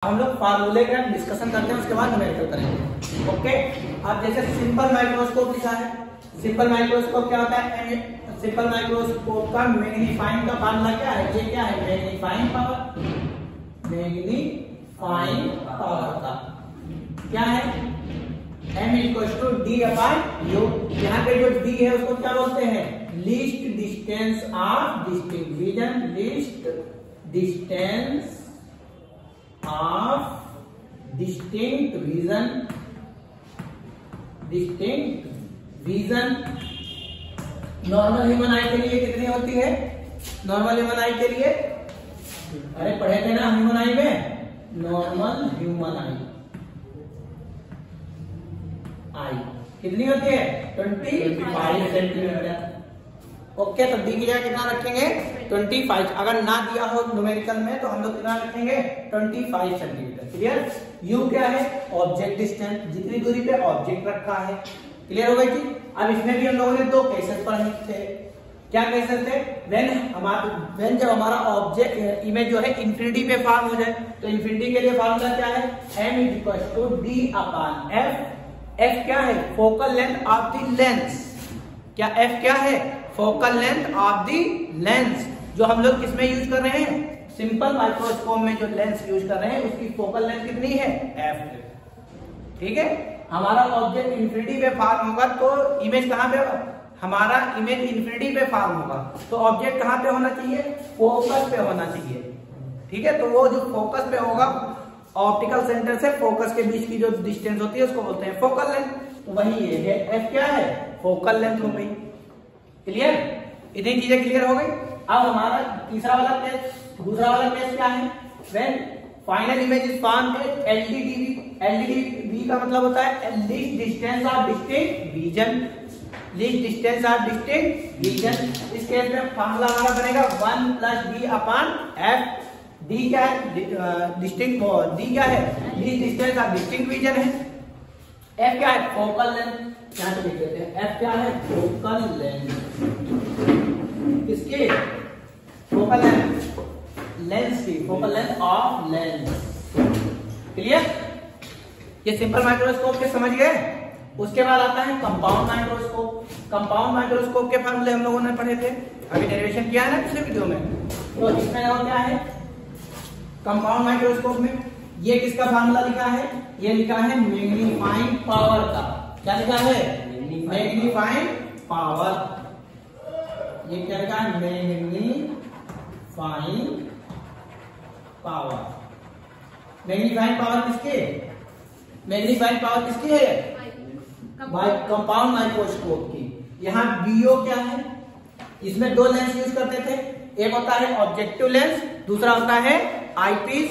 हम लोग फार्मूले का डिस्कशन करते हैं, उसके बाद न्यूमेरिकल करेंगे। ओके, अब जैसे सिंपल माइक्रोस्कोप लिखा है। सिंपल माइक्रोस्कोप क्या होता है? सिंपल माइक्रोस्कोप का मैग्नीफाइंग का फार्मूला क्या है? ये क्या है? Magnifying power. मैग्नीफाइंग पावर का क्या है? m = d/u। यहाँ पे जो d है उसको क्या बोलते हैं? Least distance of distinct vision. Least distance of distinct vision. Distinct vision normal human आई के लिए कितनी होती है? नॉर्मल ह्यूमन आई के लिए, अरे पढ़े थे ना ह्यूमन आई में, नॉर्मल ह्यूमन आई कितनी होती है? 25 सेंटीमीटर। ओके, तो डी की जगह कितना रखेंगे? 25। अगर ना दिया हो न्यूमेरिकल में तो हम लोग कितना रखेंगे? 25 सेंटीमीटर। क्लियर? यू क्या है? ऑब्जेक्ट डिस्टेंस, जितनी दूरी पे ऑब्जेक्ट रखा है। क्लियर हो गई जी? अब इसमें भी हम लोगों ने दो केसेस पढ़े थे। क्या केसेस थे? व्हेन जब हमारा ऑब्जेक्ट इमेज जो है इंफिनिटी पे फॉर्म हो जाए, तो इंफिनिटी के लिए फॉर्मूला क्या है? m = d/f। f क्या है? Focal length of the lens. क्या f क्या है? Focal length of the lens. जो हम लोग किसमें यूज कर रहे हैं? सिंपल माइक्रोस्कोप में जो लेंस यूज कर रहे हैं उसकी फोकल लेंथ कितनी है? f। ठीक है, हमारा ऑब्जेक्ट इंफिनिटी पे फॉर्म होगा तो इमेज कहां पे? हमारा इमेज इंफिनिटी पे फॉर्म होगा तो ऑब्जेक्ट कहां पे होना चाहिए? फोकस पे होना चाहिए। ठीक है, तो वो जो फोकस पे होगा, ऑप्टिकल सेंटर से फोकस के बीच की जो डिस्टेंस होती है उसको बोलते हैं फोकल लेंथ। तो वही ये है, f क्या है? फोकल लेंथ हो गई। क्लियर? इतनी चीजें क्लियर हो गई। अब हमारा तीसरा वाला केस, दूसरा वाला केस क्या है? When final image is formed at LDDB। LDDB का मतलब होता है least distance of distinct vision. Least distance of distinct vision. इस केस में फार्मूला हमारा बनेगा 1 + d/f। डी क्या है? डिस्टिंक्ट। डी क्या है? Least distance of distinct vision है। एफ क्या है? Focal length. यहाँ पे लिख देते हैं एफ क्या है? Focal length. किसकी? फोकल लेंथ, लेंस की, focal length of lens. Clear? ये सिंपल माइक्रोस्कोप के समझ गए। उसके बाद आता है कंपाउंड माइक्रोस्कोप। कंपाउंड माइक्रोस्कोप के फार्मूले हम लोगों ने पढ़े थे, अभी डेरिवेशन किया है ना पिछले वीडियो में। तो इसमें और क्या है? कंपाउंड माइक्रोस्कोप में ये किसका फार्मूला लिखा है? ये लिखा है मैग्नीफाइंग पावर का। क्या लिखा है? Magnifying power. ये क्या लिखा है? Magnifying power. मैग्नीफाइंग पावर किसकी? मैग्नीफाइंग पावर किसकी है? कंपाउंड माइक्रोस्कोप की। यहाँ बीओ क्या है? इसमें दो लेंस यूज करते थे, एक होता है ऑब्जेक्टिव लेंस, दूसरा होता है आईपीस।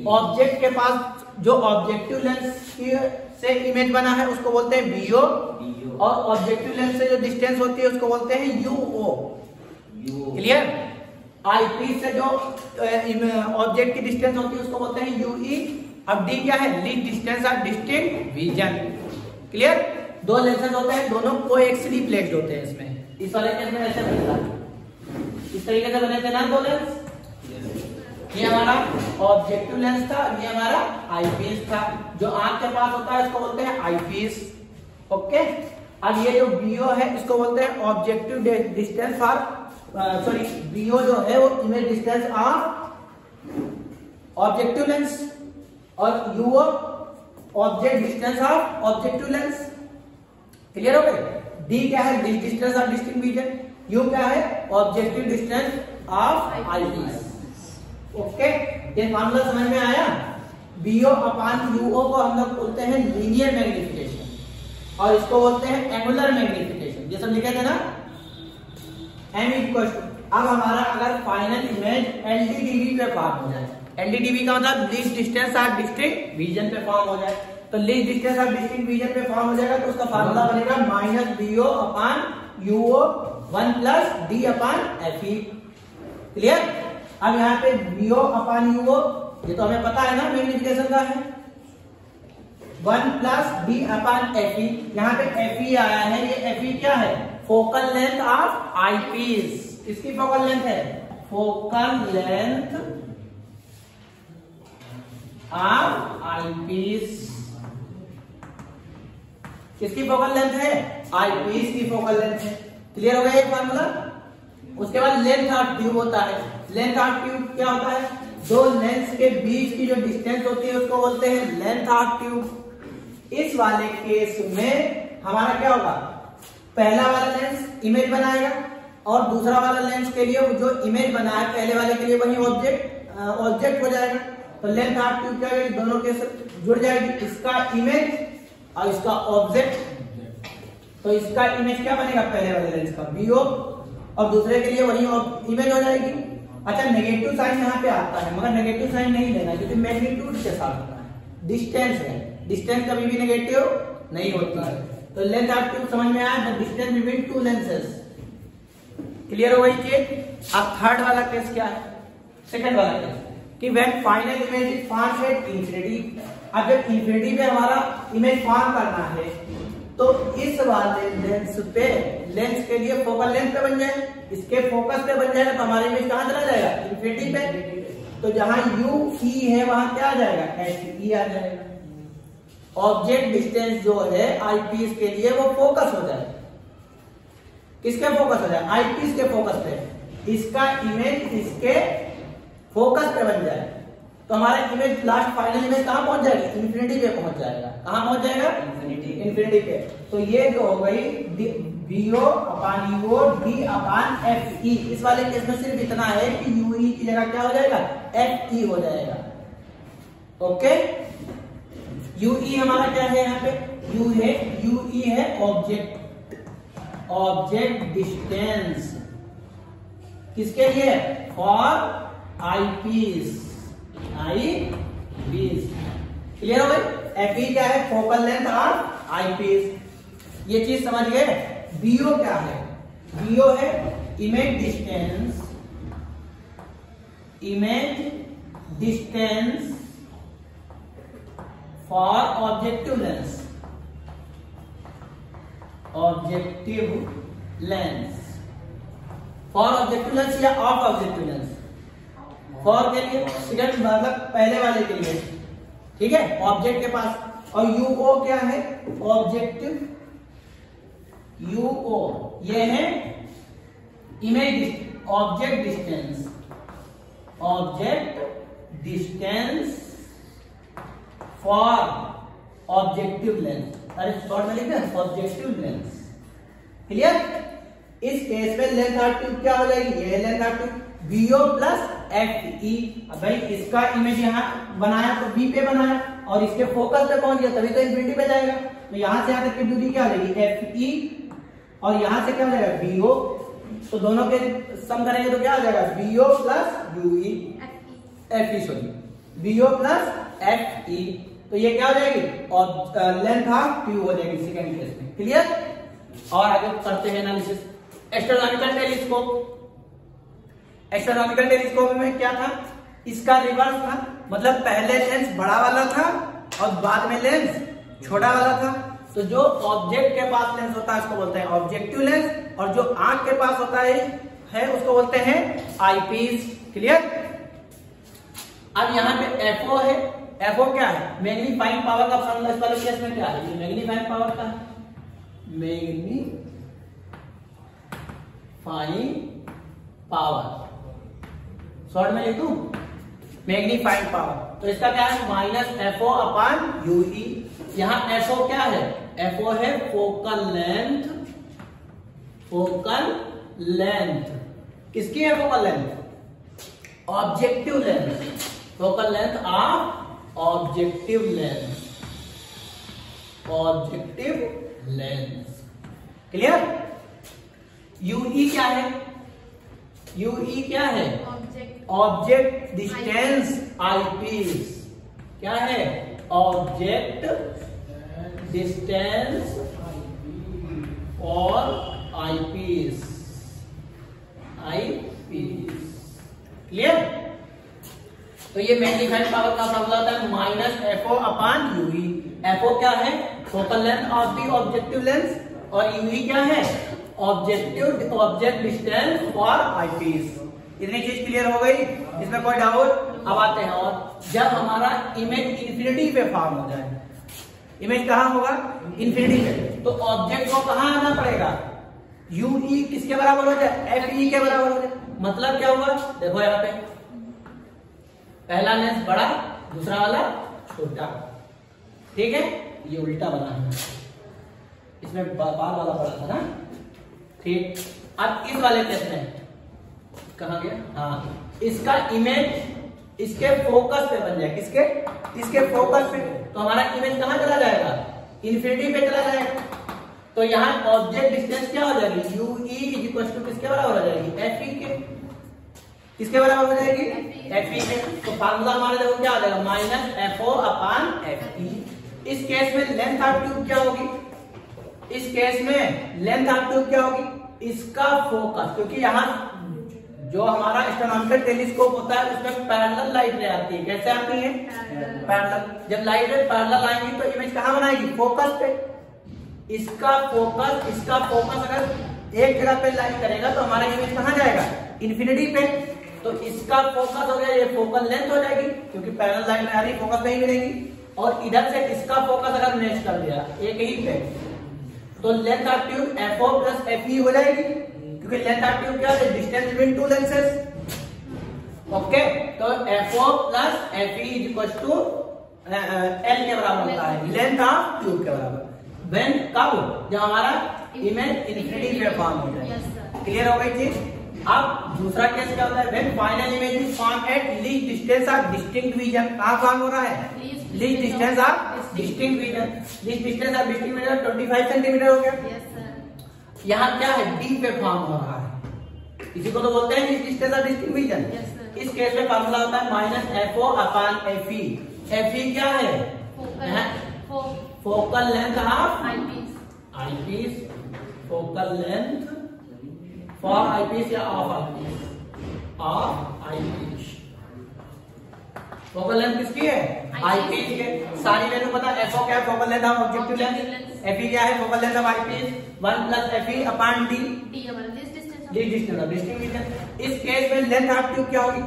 ऑब्जेक्ट के पास जो ऑब्जेक्टिव लेंस से इमेज बना है उसको बोलते हैं बीओ, और ऑब्जेक्टिव लेंस से जो डिस्टेंस होती है उसको बोलते हैं यूओ। क्लियर? आईपीस से जो ऑब्जेक्ट की डिस्टेंस होती है उसको बोलते हैं यूई। अब डी क्या है? Least distance of distinct vision. Clear? दो लेंसेज होते हैं, दोनों कोएक्सियली प्लेस्ड होते हैं। इसमें इस वाले केस में ऐसे बनता है, इस तरीके से बने थे ना दो लेंस। ये हमारा ऑब्जेक्टिव लेंस था, ये हमारा आईपीस था। जो आंख के पास होता है इसको बोलते हैं आईपीस। ओके, अब ये जो बीओ है इसको बोलते हैं objective distance of, sorry, B O जो है वो image distance of objective lens, और U O object distance of objective lens. Clear हो गए? डी क्या है? Distance of distinct vision. U क्या है? Objective distance of eyepiece. Okay, ये फार्मूला समझ में आया? BO/UO को हम लोग बोलते हैं लीनियर मैग्निफिकेशन, और इसको बोलते हैं एंगुलर मैग्निफिकेशन। ये सब लिखे थे ना? m = अब हमारा अगर फाइनल इमेज LDDB पे फॉर्म हो जाए, LDDB का मतलब least distance of distinct vision पे फॉर्म हो जाए, तो least distance of distinct vision पे फॉर्म हो जाएगा तो उसका फार्मूला बनेगा -BO/UO 1 + D/FE। क्लियर? अब यहाँ पे BO/UO, ये तो हमें पता है ना मैग्निफिकेशन का है, 1 + D/FE। यहाँ पे FE आया है, ये FE क्या है? Focal length of eyepiece. किसकी फोकल लेंथ है? Focal length of eyepiece. किसकी फोकल लेंथ है? आईपीस की फोकल लेंथ है। क्लियर हो गया ये फार्मूला। उसके बाद लेंथ ऑफ ट्यूब होता है। लेंथ ऑफ ट्यूब क्या होता है? दो लेंस के बीच की जो डिस्टेंस होती है उसको बोलते हैं लेंथ ऑफ ट्यूब। इस वाले केस में हमारा क्या होगा? पहला वाला लेंस इमेज बनाएगा और दूसरा वाला लेंस के लिए जो इमेज बना है पहले वाले के लिए वही ऑब्जेक्ट हो जाएगा। तो लेंथ ऑफ ट्यूब क्या है? दोनों के जुड़ जाएगी, इसका इमेज और इसका ऑब्जेक्ट। तो इसका इमेज क्या बनेगा? पहले वाले लेंस का बीओ और दूसरे के लिए वही इमेज हो जाएगी। अच्छा, नेगेटिव साइन यहाँ पे आता है मगर नेगेटिव साइन नहीं लेना क्योंकि मैग्नीट्यूड के साथ होता है, डिस्टेंस है। डिस्टेंस कभी भी नेगेटिव नहीं होती है। तो लेंथ ऑफ ट्यूब समझ में आया? The distance between to lenses. Clear हो गई चीज। अब थर्ड वाला केस क्या है? सेकंड वाला केस कि when final image is formed at infinity. अब जब इंफिनिटी पे हमारा इमेज फॉर्म करना है तो इस वाले लेंस पे, लेंस के लिए फोकल लेंथ पे बन जाए, इसके फोकस पे बन जाएगा तो हमारा इमेज कहां चला जाएगा? इंफिनिटी पे। तो जहां यू ई है वहां क्या आ जाएगा? एच ई आ जाएगा। ऑब्जेक्ट डिस्टेंस जो है आईपीस के लिए वो फोकस हो जाएगा। किसके फोकस हो जाएगा? आईपीस के फोकस पे। इसका इमेज इसके फोकस पे बन जाएगा तो हमारा इमेज लास्ट फाइनल इमेज कहां पहुंच जाएगी? इंफिनिटी पे पहुंच जाएगा। कहां पहुंच जाएगा? इंफिनिटी पे। तो ये जो हो गई बीओ अपान यूओ डी अपान एफ ई। इस वाले केस में सिर्फ इतना है कि यूई की जगह क्या हो जाएगा? एफ ई हो जाएगा। ओके, यूई हमारा क्या है यहाँ पे? यू है, यूई है ऑब्जेक्ट डिस्टेंस। किसके लिए? For eyepiece. आईपीस क्लियर हो गई। एफ ई क्या है? Focal length of eyepiece. ये चीज समझ गए। बीओ क्या है? बीओ है image distance. Image distance for objective lens. Objective lens for objective lens या ऑफ ऑब्जेक्टिव लेंस। फॉर के लिए सेकंड मतलब पहले वाले के लिए, ठीक है, ऑब्जेक्ट के पास। और यूओ क्या है? ऑब्जेक्टिव। यूओ ये है image object distance. Object distance for objective lens. अरे शॉर्ट में लिख दें ऑब्जेक्टिव लेंस। क्लियर। इस केस में लेंथ ऑफ ट्यूब क्या हो जाएगी? ये length of tube BO plus F E. अब भाई इसका इमेज यहाँ बनाया तो बी पे बनाया और इसके फोकस पे पहुंच गया तभी तो इंफिनिटी पे जाएगा। तो यहां से यहां तक की दूरी क्या हो जाएगी? एफ ई और यहां से क्या हो जाएगा? बीओ। तो दोनों के सम करेंगे तो क्या हो जाएगा? BO plus UE F E, sorry BO plus F E. तो ये क्या हो जाएगी? और लेंथ ऑफ ट्यूब हो जाएगी सेकंड केस में। क्लियर। और आगे करते हैं analysis. Astronomical telescope. Astronomical telescope में क्या था? इसका रिवर्स था, मतलब पहले लेंस बड़ा वाला था और बाद में लेंस छोटा वाला था। तो जो ऑब्जेक्ट के पास लेंस होता है उसको बोलते हैं ऑब्जेक्टिव लेंस और जो आंख के पास होता है उसको बोलते हैं आईपीस। क्लियर। अब यहाँ पे एफओ है। एफओ क्या है? मैग्नीफाइंग पावर का फॉर्मूला इस वाले केस में क्या है? ये मैग्नीफाइंग पावर का है। मैग्नीफाइंग पावर शॉर्ट में लिख दूं मैग्नीफाइंग पावर। तो इसका क्या है? Minus FO upon Yui. यहां एफओ क्या है? एफओ है फोकल लेंथ। फोकल लेंथ किसकी है? Focal length objective length. Focal length of objective lens. Objective lens. Clear. UE क्या है? यूई क्या है? Object distance eyepiece. क्या है? ऑब्जेक्ट डिस्टेंस और आईपीस। आईपीस। क्लियर। तो ये मैग्नीफाइंग पावर का फॉर्मूला होता है minus FO upon UE. FO क्या है? Focal length of the objective lens और यूई क्या है? Object distance for eyepiece. इतनी चीज क्लियर हो गई? इसमें कोई डाउट? अब आते हैं और जब हमारा इमेज इन्फिनिटी पे फॉर्म हो जाए, इमेज कहाँ होगा? इन्फिनिटी पे, तो ऑब्जेक्ट को कहाँ आना पड़ेगा? यूई किसके बराबर हो जाए? एफ ई के बराबर हो जाए। मतलब क्या हुआ? देखो यहाँ पे पहला लेंस बड़ा, दूसरा वाला छोटा, ठीक है? ये उल्टा बना है, इसमें बार वाला बड़ा था ना, ठीक। अब इस वाले केस में कहाँ गया? हाँ, इसका इमेज इसके फोकस पे बन जाए, किसके? इसके फोकस पे, तो हमारा इमेज कहाँ चला जाएगा? इन्फिनिटी पे चला जाएगा। तो यहाँ ऑब्जेक्ट डिस्टेंस क्या हो जाएगी? U E is equal to किसके बराबर हो जाएगी? एफ ई के। किसके बराबर हो जाएगी? एफ ई के। तो फार्मूला हमारे देखो क्या आ जाएगा? Minus F O upon F E. इस केस में लेंथ ऑफ ट्यूब क्या होगी? इस केस में लेंथ ऑफ ट्यूब क्या होगी? इसका फोकस, क्योंकि यहाँ जो हमारा एस्ट्रोनॉमिकल टेलीस्कोप होता है उसमें पैरेलल लाइट रे आती है। कैसे आती है? पैरेलल। जब लाइट रे पैरेलल आएंगी तो इमेज कहाँ बनाएगी? फोकस पे। इसका फोकस अगर एक जगह पे लाइट करेगा तो हमारा इमेज कहाँ जाएगा? इन्फिनिटी पे। तो इसका फोकस हो गया, ये फोकल लेंथ हो जाएगी, क्योंकि पैरेलल लाइट आ रही है, फोकस नहीं मिलेगी। और इधर से इसका फोकस अगर मैच कर दिया एक ही पे, तो length of tube F O plus F E हो जाएगी, क्योंकि लेंथ ऑफ ट्यूब क्या है? Distance between two lenses. Okay, तो F O plus F E is equal to L के बराबर होता है, लेंथ ऑफ ट्यूब के बराबर। व्हेन, कब? जब हमारा इमेज इन्फिनिटी पे फॉर्म हो जाए। क्लियर हो गई चीज? अब दूसरा केस क्या होता है? When final image is form at least distance of distinct vision. कहां फॉर्म हो रहा है? Least distance of distinct vision. Least distance of distinct vision 25 centimetre हो गया। यहाँ क्या है? डी पे फॉर्म हो रहा है, इसी को तो बोलते हैं least distance of distinct vision. इस केस में फार्मूला होता है minus F O upon F E. F E क्या है? Focal length of eyepiece. Focal length for eyepiece या of eyepiece? Of eyepiece. Focal length किसकी है? आईपीस के। सारी वैल्यू पता है। एफओ क्या है? Focal length of objective length. FE क्या है? Focal length of eyepiece 1 plus FE upon D, least distance of distinct vision. इस केस में लेंथ ऑफ ट्यूब क्या होगी?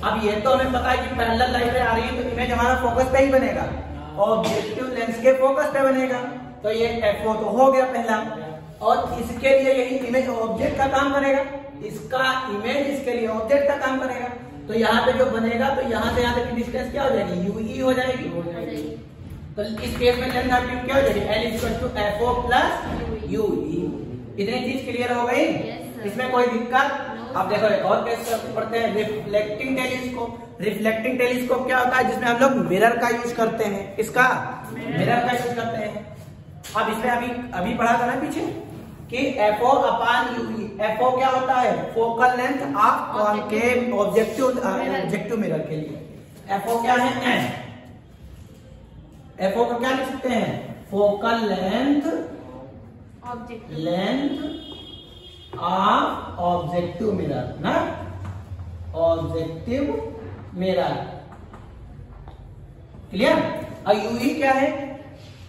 अब ये तो हमें पता है कि पैरेलल लाइट आ रही है तो इमेज हमारा फोकस पे ही बनेगा, ऑब्जेक्टिव लेंस के फोकस पे बनेगा। तो ये एफओ तो हो गया पहला, और इसके लिए यही इमेज ऑब्जेक्ट का काम करेगा, इसका इमेज इसके लिए ऑब्जेक्ट का काम करेगा। तो यहाँ पे जो बनेगा, तो यहाँ से यहाँ तक की डिस्टेंस क्या हो जाएगी? यूई हो जाएगी। तो इस केस में लेंथ ऑफ ट्यूब क्या हो जाएगी? L equal to F O plus UE. इतनी चीज क्लियर हो गई? इसमें कोई दिक्कत? अब देखो एक और केस पढ़ते हैं, रिफ्लेक्टिंग टेलीस्कोप। रिफ्लेक्टिंग टेलीस्कोप क्या होता है? जिसमें हम लोग मिरर का यूज करते हैं। किसका? मिरर का यूज करते हैं। अब इसमें अभी पढ़ा था ना पीछे कि एफओ अपॉन यूई। एफओ क्या होता है? Focal length of concave objective mirror के लिए। एफओ क्या है? एफओ को क्या लिख सकते हैं? Focal length of objective mirror ना, ऑब्जेक्टिव मिरर। क्लियर? और यूई क्या है?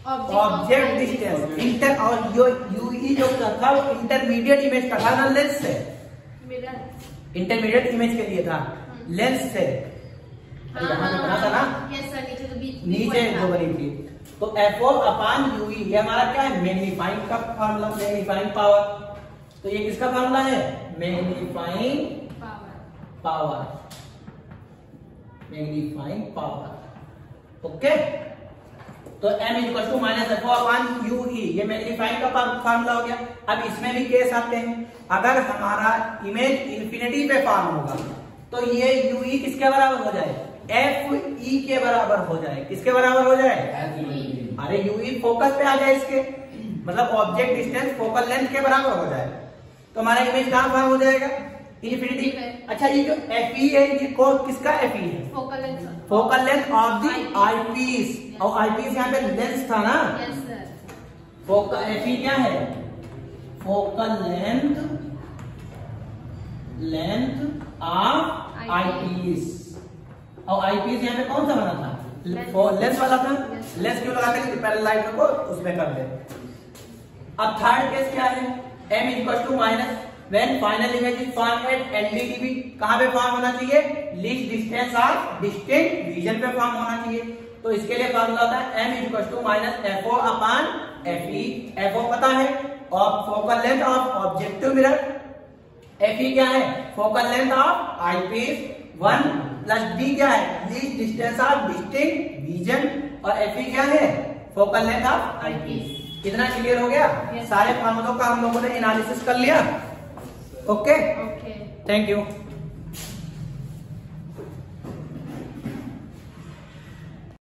Object distance. इंटर, और यूई जो था वो इंटरमीडिएट इमेज का था ना, लेंस से। इंटरमीडिएट इमेज के लिए था, लेंस से। यहाँ पे बना था ना, नीचे जो बनी थी। तो एफ ओ अपॉन यूई, ये हमारा क्या है? मैग्नीफाइंग का फार्मूला, मैग्नीफाइंग पावर। तो ये किसका फार्मूला है? Magnifying power. Magnifying power. Okay, तो m equal to minus F O upon UE, ये मैग्नीफाइंग का फार्मूला हो गया। अब इसमें भी केस आते हैं, अगर हमारा इमेज इन्फिनिटी पे फॉर्म होगा तो ये यूई किसके बराबर हो जाए? एफ ई के बराबर हो जाए। किसके बराबर हो जाए? अरे यूई फोकस पे आ जाए इसके, मतलब ऑब्जेक्ट डिस्टेंस फोकल लेंथ के बराबर हो जाए, तो हमारा इमेज कहां फॉर्म हो जाएगा? इन्फिनिटी। अच्छा, ये जो एफ ई है, ये किसका एफ ई है? Focal length of the eyepiece. और आईपीस यहाँ पे लेंस था ना। फोकल एफ ई क्या है? Focal length of eyepiece. और आईपीस यहाँ पे कौन सा बना था? लेंस वाला था। लेंस क्यों लगा के? पैरेलल लाइट को उसमें कर दे। अब थर्ड केस क्या है? m equal to minus when final image is form at LDDV, कहां पे फॉर्म होना चाहिए? Least distance of distinct reason पे फॉर्म होना चाहिए। तो इसके लिए फार्मूला होता है m - FO upon FE। FO पता है, और focal length of objective mirror, FE क्या है? Focal length of eyepiece 1 plus D क्या है? Least distance of distinct region, और FE क्या है? Focal length of eyepiece. कितना क्लियर हो गया? सारे फार्मूलों का हम लोगों ने एनालिसिस कर लिया। Okay, thank you.